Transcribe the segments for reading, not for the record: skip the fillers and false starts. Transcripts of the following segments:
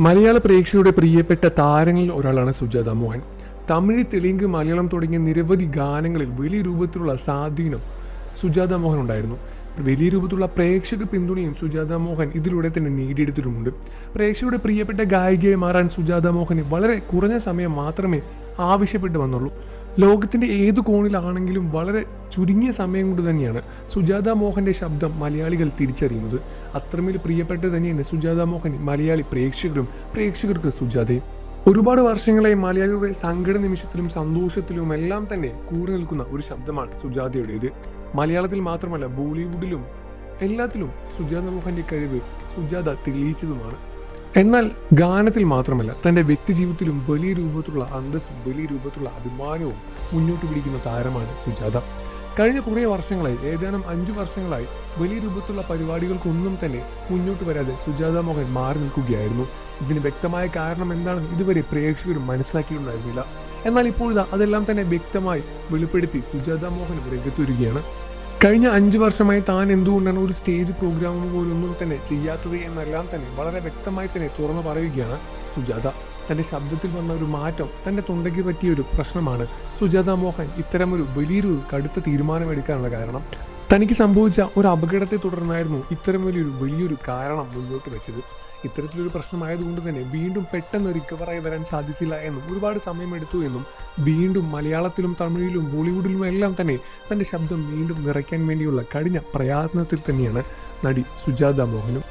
മലയാള പ്രേക്ഷകരുടെ പ്രിയപ്പെട്ട താരങ്ങളിൽ ഒരാളാണ് സുജാത മോഹൻ. തമിഴ്, തെലുങ്ക്, മലയാളം തുടങ്ങിയ നിരവധി ഗാനങ്ങളിൽ വലിയ രൂപത്തിലുള്ള സ്വാധീനം സുജാത മോഹൻ ഉണ്ടായിരുന്നു. വലിയ രൂപത്തിലുള്ള പ്രേക്ഷക പിന്തുണയും സുജാത മോഹൻ ഇതിലൂടെ തന്നെ നേടിയെടുത്തിട്ടുമുണ്ട്. പ്രേക്ഷകരുടെ പ്രിയപ്പെട്ട ഗായികയെ മാറാൻ സുജാത മോഹന് വളരെ കുറഞ്ഞ സമയം മാത്രമേ ആവശ്യപ്പെട്ടു വന്നുള്ളൂ. ലോകത്തിൻ്റെ ഏതു കോണിലാണെങ്കിലും വളരെ ചുരുങ്ങിയ സമയം കൊണ്ട് തന്നെയാണ് സുജാത മോഹൻ്റെ ശബ്ദം മലയാളികൾ തിരിച്ചറിയുന്നത്. അത്രമേൽ പ്രിയപ്പെട്ടത് തന്നെയാണ് സുജാത മോഹൻ മലയാളി പ്രേക്ഷകർക്ക് സുജാതയും. ഒരുപാട് വർഷങ്ങളായി മലയാളിയുടെ സങ്കട നിമിഷത്തിലും സന്തോഷത്തിലും എല്ലാം തന്നെ കൂടെ നിൽക്കുന്ന ഒരു ശബ്ദമാണ് സുജാതയുടേത്. മലയാളത്തിൽ മാത്രമല്ല, ബോളിവുഡിലും എല്ലാത്തിലും സുജാത മോഹൻ്റെ കഴിവ് സുജാത തെളിയിച്ചതുമാണ്. എന്നാൽ ഗാനത്തിൽ മാത്രമല്ല, തൻ്റെ വ്യക്തിജീവിതത്തിലും വലിയ രൂപത്തിലുള്ള അന്തസ്സും വലിയ രൂപത്തിലുള്ള അഭിമാനവും മുന്നോട്ട് പിടിക്കുന്ന താരമാണ് സുജാത. കഴിഞ്ഞ കുറേ വർഷങ്ങളായി, ഏതാനും 5 വർഷങ്ങളായി വലിയ രൂപത്തിലുള്ള പരിപാടികൾക്കൊന്നും തന്നെ മുന്നോട്ട് വരാതെ സുജാത മോഹൻ മാറി നിൽക്കുകയായിരുന്നു. ഇതിന് വ്യക്തമായ കാരണം എന്താണെന്ന് ഇതുവരെ പ്രേക്ഷകരും മനസ്സിലാക്കിയിട്ടുണ്ടായിരുന്നില്ല. എന്നാൽ ഇപ്പോഴിതാ അതെല്ലാം തന്നെ വ്യക്തമായി വെളിപ്പെടുത്തി സുജാത മോഹൻ രംഗത്ത് വരികയാണ്. കഴിഞ്ഞ 5 വർഷമായി താൻ എന്തുകൊണ്ടാണ് ഒരു സ്റ്റേജ് പ്രോഗ്രാം പോലൊന്നും തന്നെ ചെയ്യാത്തത് എന്നെല്ലാം തന്നെ വളരെ വ്യക്തമായി തന്നെ തുറന്നു പറയുകയാണ് സുജാത. തൻ്റെ ശബ്ദത്തിൽ വന്ന ഒരു മാറ്റം, തൻ്റെ തൊണ്ടയ്ക്ക് പറ്റിയ ഒരു പ്രശ്നമാണ് സുജാത മോഹൻ ഇത്തരമൊരു വലിയൊരു കടുത്ത തീരുമാനമെടുക്കാനുള്ള കാരണം. തനിക്ക് സംഭവിച്ച ഒരു അപകടത്തെ തുടർന്നായിരുന്നു ഇത്തരം വലിയൊരു കാരണം മുന്നോട്ട് വെച്ചത്. ഇത്തരത്തിലൊരു പ്രശ്നമായതുകൊണ്ട് തന്നെ വീണ്ടും പെട്ടെന്ന് റിക്കവറായി വരാൻ സാധിച്ചില്ല എന്നും ഒരുപാട് സമയമെടുത്തു എന്നും വീണ്ടും മലയാളത്തിലും തമിഴിലും ബോളിവുഡിലും എല്ലാം തന്നെ തൻ്റെ ശബ്ദം വീണ്ടും നിറയ്ക്കാൻ വേണ്ടിയുള്ള കഠിന പ്രയത്നത്തിൽ തന്നെയാണ് നടി സുജാത മോഹനും.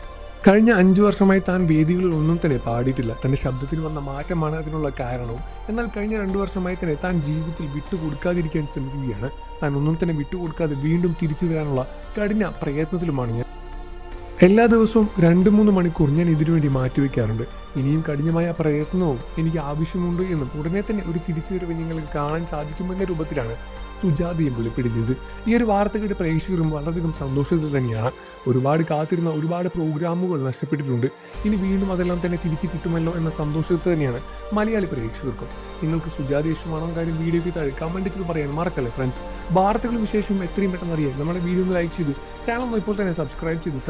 കഴിഞ്ഞ 5 വർഷമായി താൻ വേദികളിൽ ഒന്നും തന്നെ പാടിയിട്ടില്ല. തൻ്റെ ശബ്ദത്തിൽ വന്ന മാറ്റമാണ് അതിനുള്ള കാരണവും. എന്നാൽ കഴിഞ്ഞ 2 വർഷമായി തന്നെ താൻ ജീവിതത്തിൽ വിട്ടുകൊടുക്കാതിരിക്കാൻ ശ്രമിക്കുകയാണ്. താൻ ഒന്നും തന്നെ വിട്ടുകൊടുക്കാതെ വീണ്ടും തിരിച്ചു വരാനുള്ള കഠിന പ്രയത്നത്തിലുമാണ് ഞാൻ. എല്ലാ ദിവസവും 2-3 മണിക്കൂർ ഞാൻ ഇതിനുവേണ്ടി മാറ്റിവെക്കാറുണ്ട്. ഇനിയും കഠിനമായ പ്രയത്നവും എനിക്ക് ആവശ്യമുണ്ട് എന്നും ഉടനെ തന്നെ ഒരു തിരിച്ചുവരവ് നിങ്ങൾക്ക് കാണാൻ സാധിക്കുമെന്ന രൂപത്തിലാണ് സുജാതയും വെളിപ്പെടുത്തിയത്. ഈ ഒരു വാർത്ത കേട്ട് പ്രേക്ഷകരും വളരെയധികം സന്തോഷത്തിൽ തന്നെയാണ്. ഒരുപാട് കാത്തിരുന്ന ഒരുപാട് പ്രോഗ്രാമുകൾ നഷ്ടപ്പെട്ടിട്ടുണ്ട്. ഇനി വീണ്ടും അതെല്ലാം തന്നെ തിരിച്ചു കിട്ടുമല്ലോ എന്ന സന്തോഷത്തിൽ തന്നെയാണ് മലയാളി പ്രേക്ഷകർക്കും. നിങ്ങൾക്ക് സുജാത ഇഷ്ടമാണോ കാര്യം വീഡിയോയ്ക്ക് താഴെ കമൻറ്റ് ചെയ്ത് പറയാൻ മറക്കല്ലേ ഫ്രണ്ട്സ്. വാർത്തകളും വിശേഷവും എത്രയും പെട്ടെന്ന് അറിയാൻ നമ്മുടെ വീഡിയോ ഒന്ന് ലൈക്ക് ചെയ്ത് ചാനൽ ഇപ്പോൾ തന്നെ സബ്സ്ക്രൈബ് ചെയ്ത്